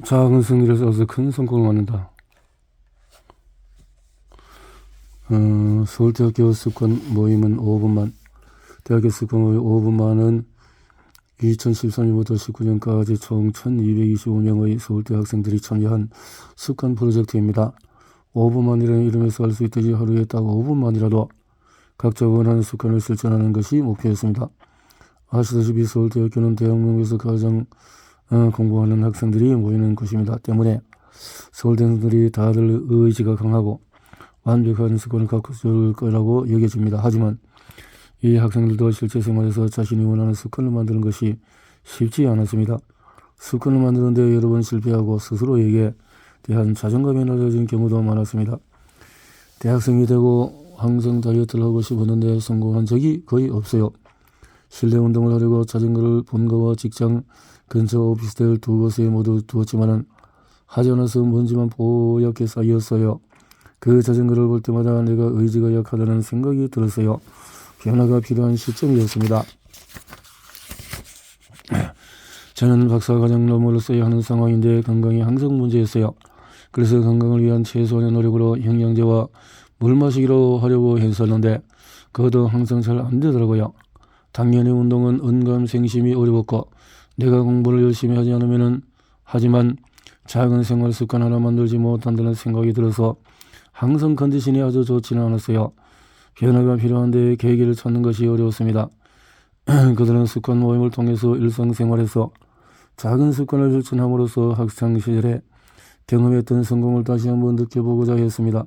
작은 승리를 쌓아서 큰 성공을 얻는다. 서울대학교 습관 모임은 5분만. 대학교 습관 모임 5분만은 2013년부터 19년까지 총 1225명의 서울대 학생들이 참여한 습관 프로젝트입니다. 5분만이라는 이름에서 알 수 있듯이 하루에 딱 5분만이라도 각자 원하는 습관을 실천하는 것이 목표였습니다. 아시다시피 서울대학교는 대학명에서 가장 공부하는 학생들이 모이는 곳입니다. 때문에 서울대생들이 다들 의지가 강하고 완벽한 습관을 갖고 있을 거라고 여겨집니다. 하지만 이 학생들도 실제 생활에서 자신이 원하는 습관을 만드는 것이 쉽지 않았습니다. 습관을 만드는데 여러 번 실패하고 스스로에게 대한 자존감이 낮아진 경우도 많았습니다. 대학생이 되고 항상 다이어트를 하고 싶었는데 성공한 적이 거의 없어요. 실내 운동을 하려고 자전거를 본가와 직장 근처 오피스텔 두 곳에 모두 두었지만은 하지 않아서 먼지만 뽀얗게 쌓였어요. 그 자전거를 볼 때마다 내가 의지가 약하다는 생각이 들었어요. 변화가 필요한 시점이었습니다. 저는 박사과정 논문을 써야 하는 상황인데 건강이 항상 문제였어요. 그래서 건강을 위한 최소한의 노력으로 영양제와 물 마시기로 하려고 했었는데 그것도 항상 잘 안 되더라고요. 당연히 운동은 언감생심이 어려웠고 내가 공부를 열심히 하지 않으면은 하지만 작은 생활 습관 하나 만들지 못한다는 생각이 들어서 항상 컨디션이 아주 좋지는 않았어요. 변화가 필요한데 계기를 찾는 것이 어려웠습니다. 그들은 습관 모임을 통해서 일상생활에서 작은 습관을 실천함으로써 학창시절에 경험했던 성공을 다시 한번 느껴보고자 했습니다.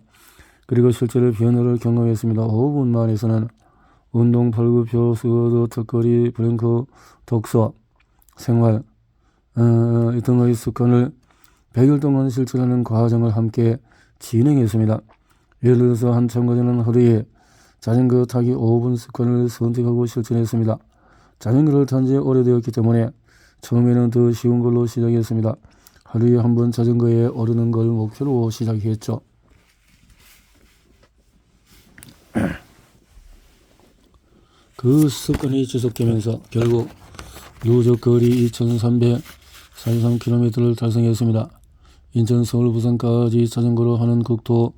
그리고 실제로 변화를 경험했습니다. 5분 만에서는 운동, 발급표, 스쿼트, 턱걸이, 플랭크, 독서, 생활 등의 습관을 100일 동안 실천하는 과정을 함께 진행했습니다. 예를 들어서 한 참가자는 하루에 자전거 타기 5분 습관을 선택하고 실천했습니다. 자전거를 탄 지 오래되었기 때문에 처음에는 더 쉬운 걸로 시작했습니다. 하루에 한 번 자전거에 오르는 걸 목표로 시작했죠. 그 습관이 지속되면서 결국 누적 거리 2343km를 달성했습니다. 인천, 서울, 부산까지 자전거로 하는 국토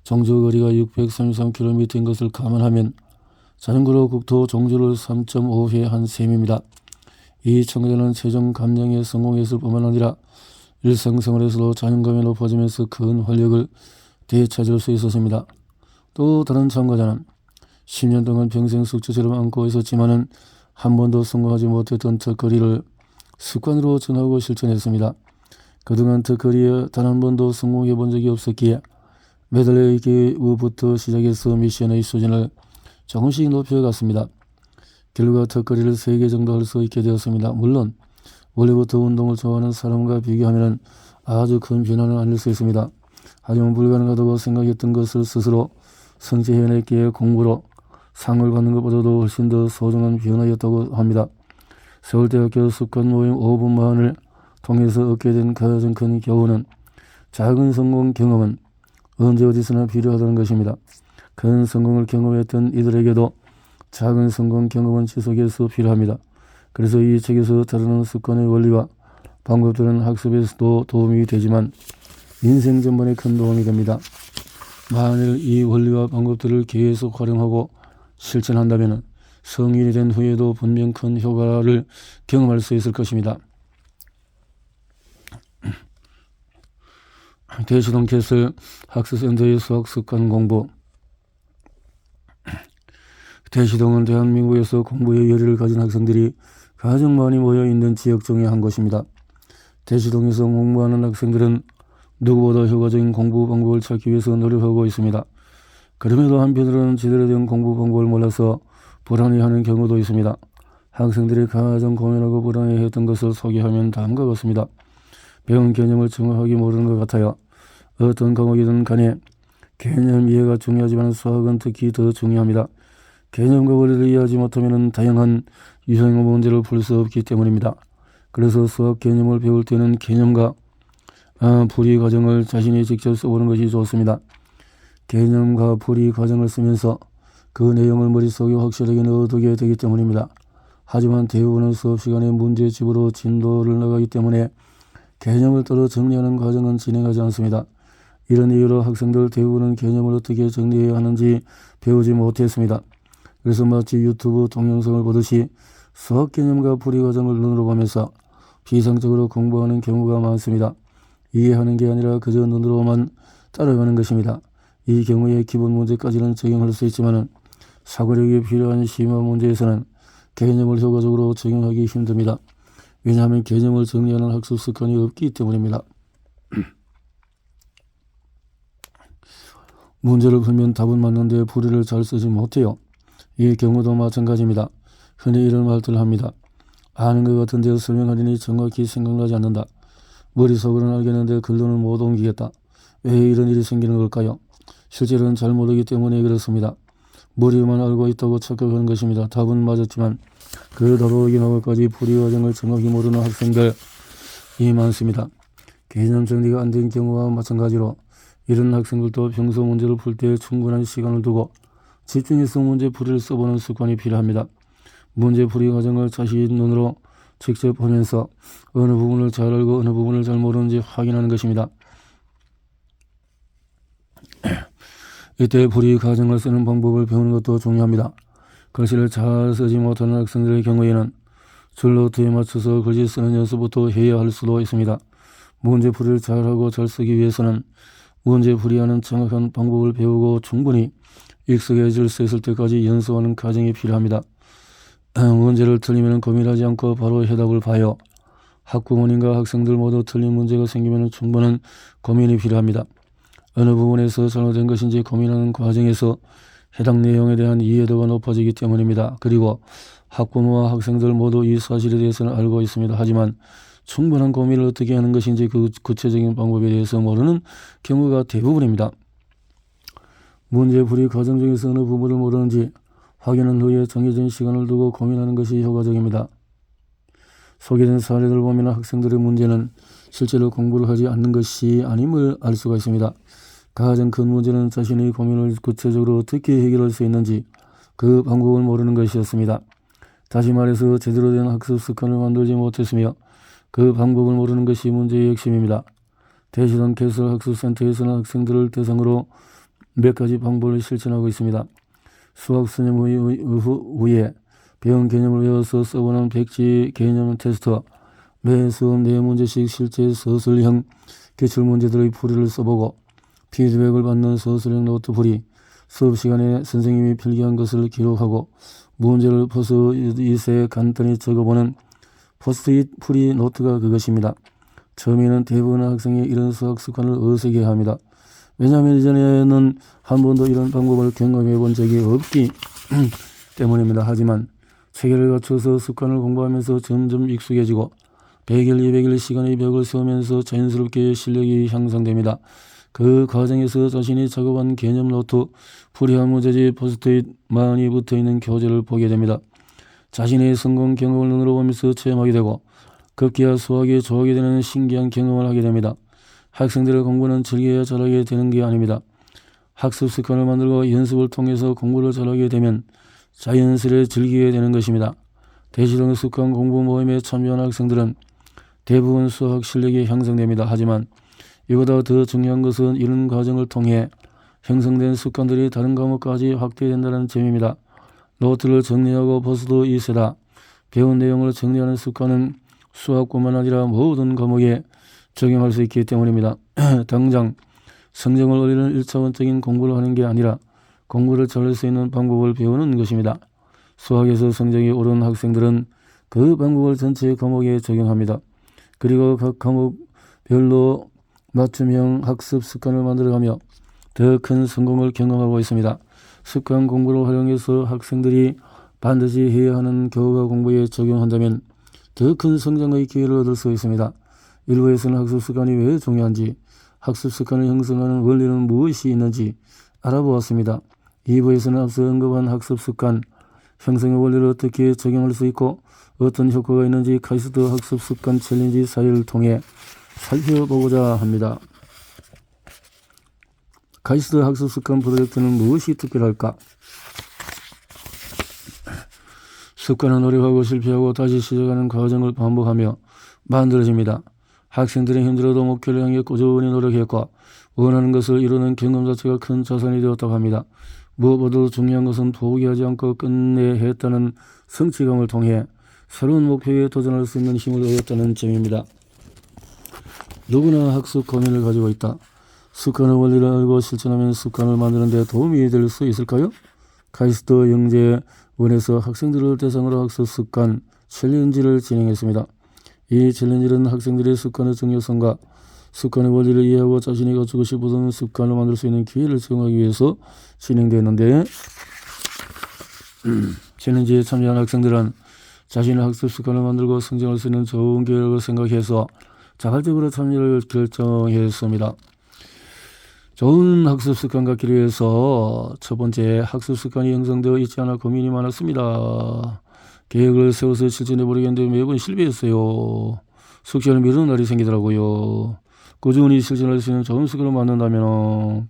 정주 거리가 633km인 것을 감안하면 자전거로 국토 정주를 3.5회 한 셈입니다. 이 참가자는 최종 감량에 성공했을 뿐만 아니라 일상생활에서도 자존감이 높아지면서 큰 활력을 되찾을 수 있었습니다. 또 다른 참가자는 10년 동안 평생 숙제처럼 안고 있었지만은 한 번도 성공하지 못했던 턱걸이를 습관으로 정하고 실천했습니다. 그동안 턱걸이에 단 한 번도 성공해 본 적이 없었기에 메달의 기부부터 시작해서 미션의 수준을 조금씩 높여갔습니다. 결과 턱걸이를 3개 정도 할 수 있게 되었습니다. 물론 원래부터 운동을 좋아하는 사람과 비교하면 아주 큰 변화는 아닐 수 있습니다. 하지만 불가능하다고 생각했던 것을 스스로 성취해냈기에 공부로 상을 받는 것보다도 훨씬 더 소중한 변화였다고 합니다. 서울대학교 습관 모임 5분만을 통해서 얻게 된 가장 큰 교훈은 작은 성공 경험은 언제 어디서나 필요하다는 것입니다. 큰 성공을 경험했던 이들에게도 작은 성공 경험은 지속해서 필요합니다. 그래서 이 책에서 다루는 습관의 원리와 방법들은 학습에서도 도움이 되지만 인생 전반에 큰 도움이 됩니다. 만일 이 원리와 방법들을 계속 활용하고 실천한다면 성인이 된 후에도 분명 큰 효과를 경험할 수 있을 것입니다. 대시동 캐슬 학습센터의 수학습관 공부. 대시동은 대한민국에서 공부에 열의를 가진 학생들이 가장 많이 모여있는 지역 중에 한 곳입니다. 대시동에서 공부하는 학생들은 누구보다 효과적인 공부 방법을 찾기 위해서 노력하고 있습니다. 그럼에도 한편으로는 제대로 된 공부 방법을 몰라서 불안해하는 경우도 있습니다. 학생들이 가장 고민하고 불안해했던 것을 소개하면 다음과 같습니다. 배운 개념을 정확하게 모르는 것 같아요. 어떤 과목이든 간에 개념 이해가 중요하지만 수학은 특히 더 중요합니다. 개념과 원리를 이해하지 못하면 다양한 유형 문제를 풀 수 없기 때문입니다. 그래서 수학 개념을 배울 때는 개념과 풀이 과정을 자신이 직접 써보는 것이 좋습니다. 개념과 풀이 과정을 쓰면서 그 내용을 머릿속에 확실하게 넣어두게 되기 때문입니다. 하지만 대부분은 수업 시간에 문제집으로 진도를 나가기 때문에 개념을 따로 정리하는 과정은 진행하지 않습니다. 이런 이유로 학생들 대부분은 개념을 어떻게 정리해야 하는지 배우지 못했습니다. 그래서 마치 유튜브 동영상을 보듯이 수학 개념과 풀이 과정을 눈으로 보면서 비상적으로 공부하는 경우가 많습니다. 이해하는 게 아니라 그저 눈으로만 따라가는 것입니다. 이 경우에 기본 문제까지는 적용할 수 있지만 사고력이 필요한 심화 문제에서는 개념을 효과적으로 적용하기 힘듭니다. 왜냐하면 개념을 정리하는 학습 습관이 없기 때문입니다. 문제를 풀면 답은 맞는데 풀이를 잘 쓰지 못해요. 이 경우도 마찬가지입니다. 흔히 이런 말들을 합니다. 아는 것 같은데 설명하려니 정확히 생각나지 않는다. 머릿속으로는 알겠는데 글로는 못 옮기겠다. 왜 이런 일이 생기는 걸까요? 실제로는 잘 모르기 때문에 그렇습니다. 머리만 알고 있다고 착각하는 것입니다. 답은 맞았지만 그 답을 확인하고까지 풀이 과정을 정확히 모르는 학생들이 많습니다. 개념 정리가 안 된 경우와 마찬가지로 이런 학생들도 평소 문제를 풀 때 충분한 시간을 두고 집중해서 문제 풀이를 써보는 습관이 필요합니다. 문제 풀이 과정을 자신 눈으로 직접 보면서 어느 부분을 잘 알고 어느 부분을 잘 모르는지 확인하는 것입니다. 이때 풀이 과정을 쓰는 방법을 배우는 것도 중요합니다. 글씨를 잘 쓰지 못하는 학생들의 경우에는 줄노트에 맞춰서 글씨 쓰는 연습부터 해야 할 수도 있습니다. 문제 풀이를 잘하고 잘 쓰기 위해서는 문제 풀이하는 정확한 방법을 배우고 충분히 익숙해질 수 있을 때까지 연습하는 과정이 필요합니다. 문제를 틀리면 고민하지 않고 바로 해답을 봐요. 학부모님과 학생들 모두 틀린 문제가 생기면 충분한 고민이 필요합니다. 어느 부분에서 잘못된 것인지 고민하는 과정에서 해당 내용에 대한 이해도가 높아지기 때문입니다. 그리고 학부모와 학생들 모두 이 사실에 대해서는 알고 있습니다. 하지만 충분한 고민을 어떻게 하는 것인지 그 구체적인 방법에 대해서 모르는 경우가 대부분입니다. 문제풀이 과정 중에서 어느 부분을 모르는지 확인한 후에 정해진 시간을 두고 고민하는 것이 효과적입니다. 소개된 사례들을 보면 학생들의 문제는 실제로 공부를 하지 않는 것이 아님을 알 수가 있습니다. 가장 큰 문제는 자신의 고민을 구체적으로 어떻게 해결할 수 있는지 그 방법을 모르는 것이었습니다. 다시 말해서 제대로 된 학습 습관을 만들지 못했으며 그 방법을 모르는 것이 문제의 핵심입니다. 대시당 개설 학습센터에서는 학생들을 대상으로 몇 가지 방법을 실천하고 있습니다. 수학 수능 후에 배운 개념을 외워서 써보는 백지 개념 테스트, 매 수업 4문제씩 실제 서술형 기출문제들의 풀이를 써보고 피드백을 받는 서술형 노트풀이, 수업 시간에 선생님이 필기한 것을 기록하고 문제를 포스트잇에 간단히 적어보는 포스트잇 풀이 노트가 그것입니다. 처음에는 대부분의 학생이 이런 수학 습관을 어색해합니다. 왜냐하면 이전에는 한 번도 이런 방법을 경험해 본 적이 없기 때문입니다. 하지만 체계를 갖춰서 습관을 공부하면서 점점 익숙해지고 100일, 200일 시간의 벽을 세우면서 자연스럽게 실력이 향상됩니다. 그 과정에서 자신이 작업한 개념 노트, 풀이한 문제지, 포스트잇 많이 붙어있는 교재를 보게 됩니다. 자신의 성공 경험을 눈으로 보면서 체험하게 되고 급기야 수학에 좋아하게 되는 신기한 경험을 하게 됩니다. 학생들의 공부는 즐겨야 잘하게 되는 게 아닙니다. 학습 습관을 만들고 연습을 통해서 공부를 잘하게 되면 자연스레 즐기게 되는 것입니다. 대시동 습관 공부 모임에 참여한 학생들은 대부분 수학 실력이 향상됩니다. 하지만 이보다 더 중요한 것은 이런 과정을 통해 형성된 습관들이 다른 과목까지 확대된다는 점입니다. 노트를 정리하고 포스트잇에다 배운 내용을 정리하는 습관은 수학뿐만 아니라 모든 과목에 적용할 수 있기 때문입니다. 당장 성적을 올리는 1차원적인 공부를 하는 게 아니라 공부를 잘할 수 있는 방법을 배우는 것입니다. 수학에서 성적이 오른 학생들은 그 방법을 전체 과목에 적용합니다. 그리고 각 과목별로 맞춤형 학습 습관을 만들어가며 더 큰 성공을 경험하고 있습니다. 습관 공부를 활용해서 학생들이 반드시 해야 하는 교과 공부에 적용한다면 더 큰 성장의 기회를 얻을 수 있습니다. 1부에서는 학습 습관이 왜 중요한지, 학습 습관을 형성하는 원리는 무엇이 있는지 알아보았습니다. 2부에서는 앞서 언급한 학습 습관 형성의 원리를 어떻게 적용할 수 있고 어떤 효과가 있는지 카이스트 학습 습관 챌린지 사례를 통해 살펴보고자 합니다. 카이스트 학습 습관 프로젝트는 무엇이 특별할까? 습관은 노력하고 실패하고 다시 시작하는 과정을 반복하며 만들어집니다. 학생들은 힘들어도 목표를 향해 꾸준히 노력했고 원하는 것을 이루는 경험 자체가 큰 자산이 되었다고 합니다. 무엇보다도 중요한 것은 포기하지 않고 끝내 했다는 성취감을 통해 새로운 목표에 도전할 수 있는 힘을 얻었다는 점입니다. 누구나 학습 고민을 가지고 있다. 습관의 원리를 알고 실천하면 습관을 만드는 데 도움이 될 수 있을까요? 카이스트 영재원에서 학생들을 대상으로 학습 습관 챌린지를 진행했습니다. 이 챌린지는 학생들의 습관의 중요성과 습관의 원리를 이해하고 자신이 갖추고 싶은 습관을 만들 수 있는 기회를 제공하기 위해서 진행되었는데 챌린지에 참여한 학생들은 자신의 학습 습관을 만들고 성장할 수 있는 좋은 기회라고 생각해서 자발적으로 참여를 결정했습니다. 좋은 학습 습관 갖기 위해서 첫 번째, 학습 습관이 형성되어 있지 않아 고민이 많았습니다. 계획을 세워서 실천해 보려겠는데 매번 실패했어요. 숙제를 미루는 날이 생기더라고요. 꾸준히 실천할 수 있는 좋은 습관을 만든다면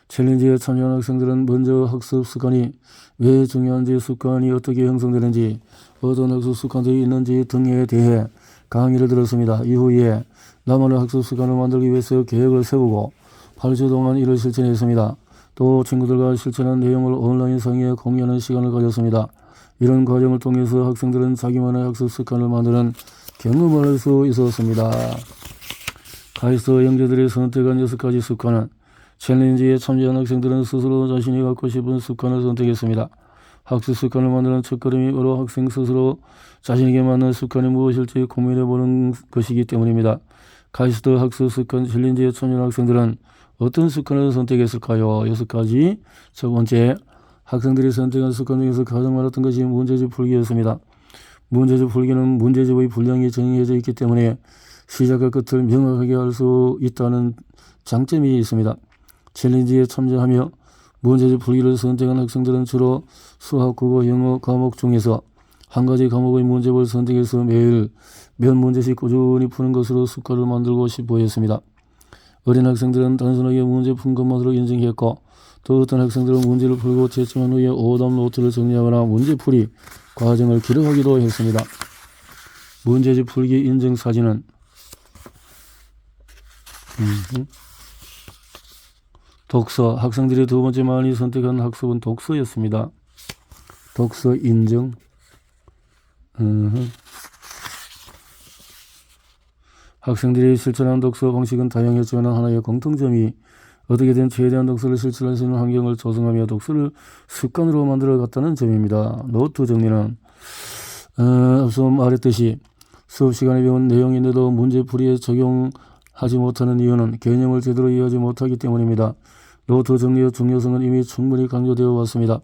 챌린지에 참여한 학생들은 먼저 학습 습관이 왜 중요한지, 습관이 어떻게 형성되는지, 어떤 학습 습관들이 있는지 등에 대해 강의를 들었습니다. 이후에 나만의 학습 습관을 만들기 위해서 계획을 세우고 8주 동안 이를 실천했습니다. 또 친구들과 실천한 내용을 온라인상에 공유하는 시간을 가졌습니다. 이런 과정을 통해서 학생들은 자기만의 학습 습관을 만드는 경험을 할 수 있었습니다. 카이스트 영재들이 선택한 6가지 습관은 챌린지에 참여한 학생들은 스스로 자신이 갖고 싶은 습관을 선택했습니다. 학습 습관을 만드는 첫걸음이 바로 학생 스스로 자신에게 맞는 습관이 무엇일지 고민해보는 것이기 때문입니다. 카이스트 학습 습관 챌린지에 참여한 학생들은 어떤 습관을 선택했을까요? 6가지. 첫 번째, 학생들이 선택한 습관 중에서 가장 많았던 것이 문제집 풀기였습니다. 문제집 풀기는 문제집의 분량이 정해져 있기 때문에 시작과 끝을 명확하게 알 수 있다는 장점이 있습니다. 챌린지에 참여하며 문제집 풀기를 선택한 학생들은 주로 수학, 국어, 영어 과목 중에서 한 가지 과목의 문제집을 선택해서 매일 몇 문제씩 꾸준히 푸는 것으로 습관을 만들고 싶어 했습니다. 어린 학생들은 단순하게 문제 푼 것만으로 인정했고, 또 어떤 학생들은 문제를 풀고 채점한 후에 오답 노트를 정리하거나 문제풀이 과정을 기록하기도 했습니다. 문제집 풀기 인증 사진은 독서, 학생들이 두 번째 많이 선택한 학습은 독서였습니다. 독서 인증. 학생들이 실천한 독서 방식은 다양했지만 하나의 공통점이 어떻게든 최대한 독서를 실천할 수 있는 환경을 조성하며 독서를 습관으로 만들어 갔다는 점입니다. 노트 정리는 앞서 말했듯이 수업 시간에 배운 내용인데도 문제풀이에 적용하지 못하는 이유는 개념을 제대로 이해하지 못하기 때문입니다. 노트 정리의 중요성은 이미 충분히 강조되어 왔습니다.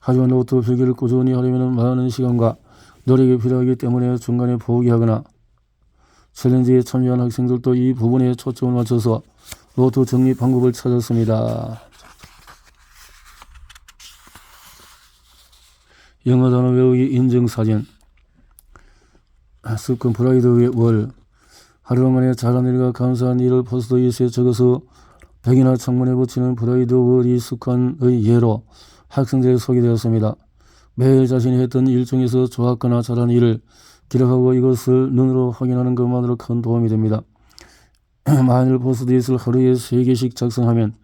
하지만 노트 필기를 꾸준히 하려면 많은 시간과 노력이 필요하기 때문에 중간에 포기하거나, 챌린지에 참여한 학생들도 이 부분에 초점을 맞춰서 노트 정리 방법을 찾았습니다. 영어 단어 외우기 인증사진. 습관 프라이드의 월. 하루 만에 잘한 일과 감사한 일을 포스트잇에 적어서 벽이나 창문에 붙이는 프라이드 월이 습관의 예로 학생들에게 소개되었습니다. 매일 자신이 했던 일 중에서 좋았거나 잘한 일을 기록하고 이것을 눈으로 확인하는 것만으로 큰 도움이 됩니다. 만일 포스트잇을 하루에 3개씩 작성하면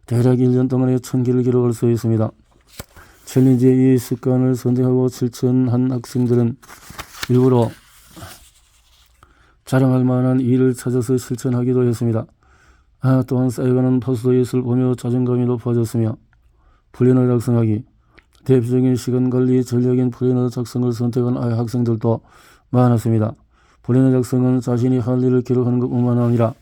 대략 1년 동안에 1000개를 기록할 수 있습니다. 챌린지의 이 습관을 선택하고 실천한 학생들은 일부러 자랑할 만한 일을 찾아서 실천하기도 했습니다. 또한 쌓여가는 포스트잇을 보며 자존감이 높아졌으며 플래너 작성하기, 대표적인 시간관리 전략인 플래너 작성을 선택한 학생들도 많았습니다. 플래너 작성은 자신이 할 일을 기록하는 것뿐만 아니라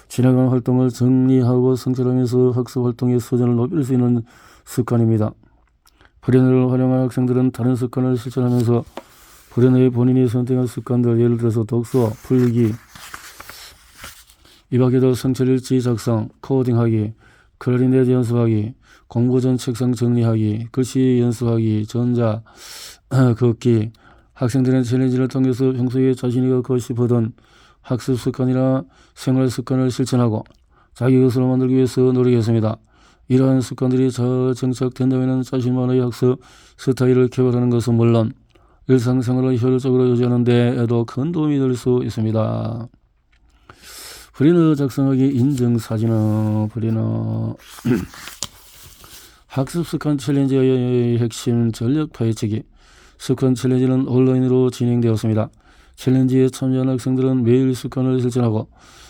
지나간 활동을 정리하고 성찰하면서 학습 활동의 수준을 높일 수 있는 습관입니다. 플래너를 활용한 학생들은 다른 습관을 실천하면서 플래너의 본인이 선택한 습관들, 예를 들어서 독서, 풀기, 이 밖에도 성찰일지 작성, 코딩하기, 클리넷 연습하기, 공부 전 책상 정리하기, 글씨 연습하기, 전자, 걷기. 학생들은 챌린지를 통해서 평소에 자신이 갖고 싶었던 학습 습관이나 생활 습관을 실천하고 자기 것으로 만들기 위해서 노력했습니다. 이러한 습관들이 잘 정착된다면 자신만의 학습 스타일을 개발하는 것은 물론 일상생활을 효율적으로 유지하는 데에도 큰 도움이 될 수 있습니다. 프리너 작성하기 인증 사진어 프리너 학습 습관 챌린지의 핵심 전력 파헤치기. 습관 챌린지는 온라인으로 진행되었습니다. 챌린지에 참여한 학생들은 매일 습관을 실천하고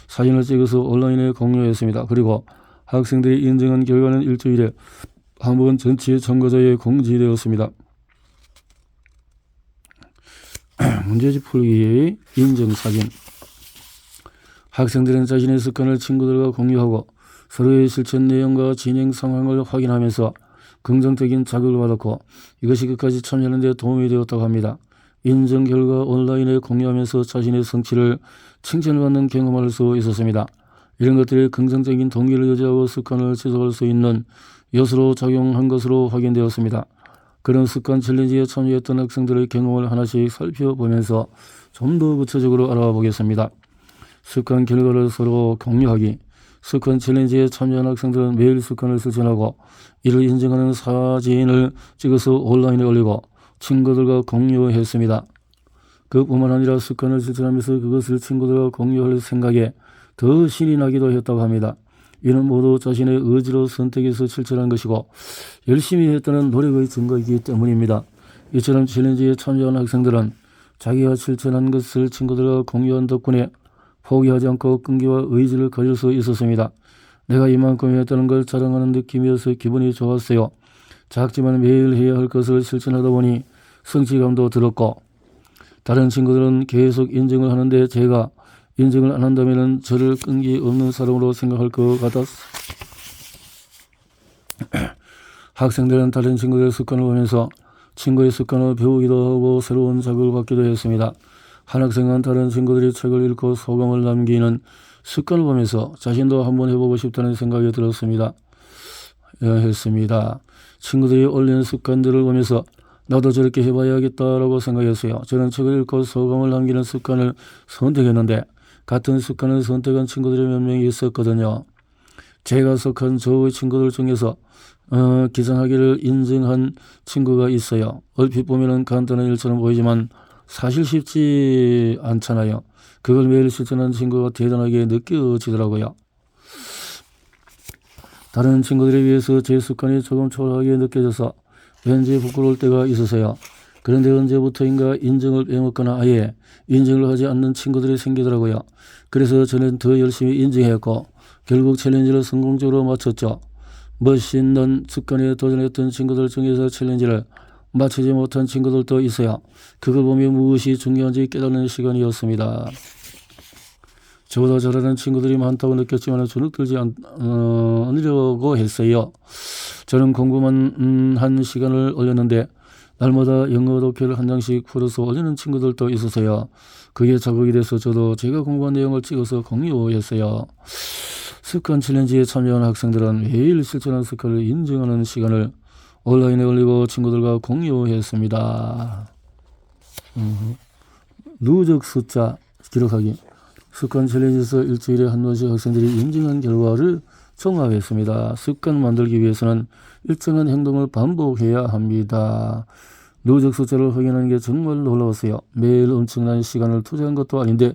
사진을 찍어서 온라인에 공유했습니다. 그리고 학생들이 인증한 결과는 일주일에 한 번 전체 참가자에 공지되었습니다. 문제집 풀기 인증 사진. 학생들은 자신의 습관을 친구들과 공유하고 서로의 실천 내용과 진행 상황을 확인하면서 긍정적인 자극을 받았고 이것이 끝까지 참여하는 데 도움이 되었다고 합니다. 인증 결과 온라인에 공유하면서 자신의 성취를 칭찬받는 경험을 할 수 있었습니다. 이런 것들이 긍정적인 동기를 유지하고 습관을 지속할 수 있는 요소로 작용한 것으로 확인되었습니다. 그런 습관 챌린지에 참여했던 학생들의 경험을 하나씩 살펴보면서 좀 더 구체적으로 알아봐 보겠습니다. 습관 결과를 서로 공유하기. 습관 챌린지에 참여한 학생들은 매일 습관을 실천하고 이를 인증하는 사진을 찍어서 온라인에 올리고 친구들과 공유했습니다. 그뿐만 아니라 습관을 실천하면서 그것을 친구들과 공유할 생각에 더 신이 나기도 했다고 합니다. 이는 모두 자신의 의지로 선택해서 실천한 것이고 열심히 했다는 노력의 증거이기 때문입니다. 이처럼 챌린지에 참여한 학생들은 자기가 실천한 것을 친구들과 공유한 덕분에 포기하지 않고 끈기와 의지를 가질 수 있었습니다. 내가 이만큼 했다는 걸 자랑하는 느낌이어서 기분이 좋았어요. 작지만 매일 해야 할 것을 실천하다 보니 성취감도 들었고 다른 친구들은 계속 인증을 하는데 제가 인증을 안 한다면 저를 끈기 없는 사람으로 생각할 것 같았어. 학생들은 다른 친구들의 습관을 보면서 친구의 습관을 배우기도 하고 새로운 자극을 받기도 했습니다. 한 학생은 다른 친구들이 책을 읽고 소감을 남기는 습관을 보면서 자신도 한번 해보고 싶다는 생각이 들었습니다. 했습니다. 친구들이 올린 습관들을 보면서 나도 저렇게 해봐야겠다라고 생각했어요. 저는 책을 읽고 소감을 남기는 습관을 선택했는데 같은 습관을 선택한 친구들이 몇 명이 있었거든요. 제가 속한 저의 친구들 중에서 기상하기를 인증한 친구가 있어요. 얼핏 보면 간단한 일처럼 보이지만 사실 쉽지 않잖아요. 그걸 매일 실천하는 친구가 대단하게 느껴지더라고요. 다른 친구들에 비해서 제 습관이 조금 초라하게 느껴져서 왠지 부끄러울 때가 있었어요. 그런데 언제부터인가 인증을 빼먹거나 아예 인증을 하지 않는 친구들이 생기더라고요. 그래서 저는 더 열심히 인증했고 결국 챌린지를 성공적으로 마쳤죠. 멋있는 습관에 도전했던 친구들 중에서 챌린지를 마치지 못한 친구들도 있어요. 그걸 보며 무엇이 중요한지 깨닫는 시간이었습니다. 저보다 잘하는 친구들이 많다고 느꼈지만 주눅들지 않으려고 했어요. 저는 공부만 한 시간을 올렸는데 날마다 영어 독해를 한 장씩 풀어서 올리는 친구들도 있었어요. 그게 자극이 돼서 저도 제가 공부한 내용을 찍어서 공유했어요. 습관 챌린지에 참여한 학생들은 매일 실천한 습관을 인증하는 시간을 온라인에 올리고 친구들과 공유했습니다. 누적 숫자 기록하기. 습관 챌린지에서 일주일에 한 번씩 학생들이 인증한 결과를 종합했습니다. 습관 만들기 위해서는 일정한 행동을 반복해야 합니다. 누적 숫자를 확인하는 게 정말 놀라웠어요. 매일 엄청난 시간을 투자한 것도 아닌데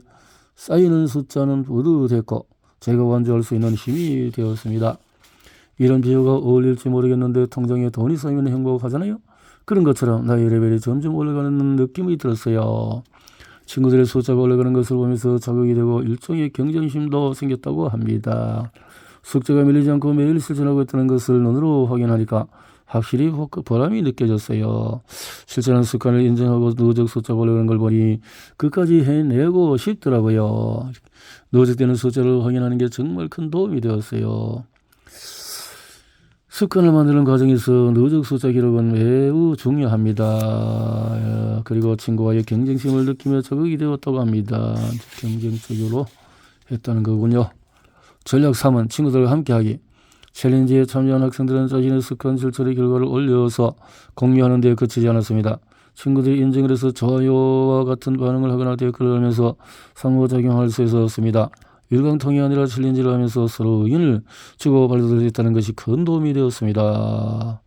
쌓이는 숫자는 뿌듯했고 제가 완주할 수 있는 힘이 되었습니다. 이런 비유가 어울릴지 모르겠는데 통장에 돈이 쌓이면 행복하잖아요. 그런 것처럼 나의 레벨이 점점 올라가는 느낌이 들었어요. 친구들의 숫자가 올라가는 것을 보면서 자극이 되고 일종의 경쟁심도 생겼다고 합니다. 숙제가 밀리지 않고 매일 실천하고 있다는 것을 눈으로 확인하니까 확실히 보람이 느껴졌어요. 실천한 습관을 인정하고 누적 숫자가 올라가는 걸 보니 끝까지 해내고 싶더라고요. 누적되는 숫자를 확인하는 게 정말 큰 도움이 되었어요. 습관을 만드는 과정에서 누적 숫자 기록은 매우 중요합니다. 그리고 친구와의 경쟁심을 느끼며 자극이 되었다고 합니다. 경쟁적으로 했다는 거군요. 전략 3은 친구들과 함께하기. 챌린지에 참여한 학생들은 자신의 습관 실천의 결과를 올려서 공유하는 데 그치지 않았습니다. 친구들이 인증을 해서 좋아요와 같은 반응을 하거나 댓글을 하면서 상호작용할 수 있었습니다. 일광통이 아니라 챌린지를 하면서 서로 의견을 주고받을 수 있다는 것이 큰 도움이 되었습니다.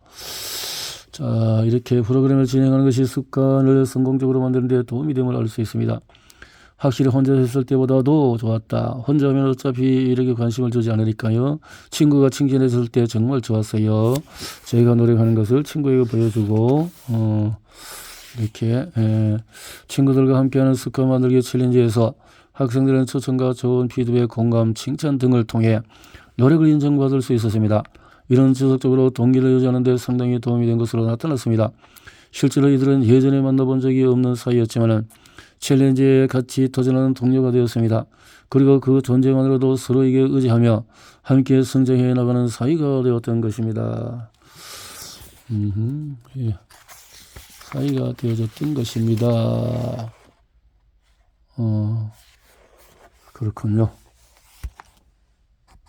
자, 이렇게 프로그램을 진행하는 것이 습관을 성공적으로 만드는 데 도움이 됨을 알 수 있습니다. 확실히 혼자 했을 때보다도 좋았다. 혼자 하면 어차피 이렇게 관심을 주지 않으니까요. 친구가 칭찬했을 때 정말 좋았어요. 저희가 노력하는 것을 친구에게 보여주고 이렇게 친구들과 함께하는 습관 만들기 챌린지에서 학생들은 초청과 좋은 피드백, 공감, 칭찬 등을 통해 노력을 인정받을 수 있었습니다. 이런 지속적으로 동기를 유지하는 데 상당히 도움이 된 것으로 나타났습니다. 실제로 이들은 예전에 만나본 적이 없는 사이였지만 챌린지에 같이 도전하는 동료가 되었습니다. 그리고 그 존재만으로도 서로에게 의지하며 함께 성장해 나가는 사이가 되었던 것입니다. 예. 사이가 되어졌던 것입니다. 그렇군요.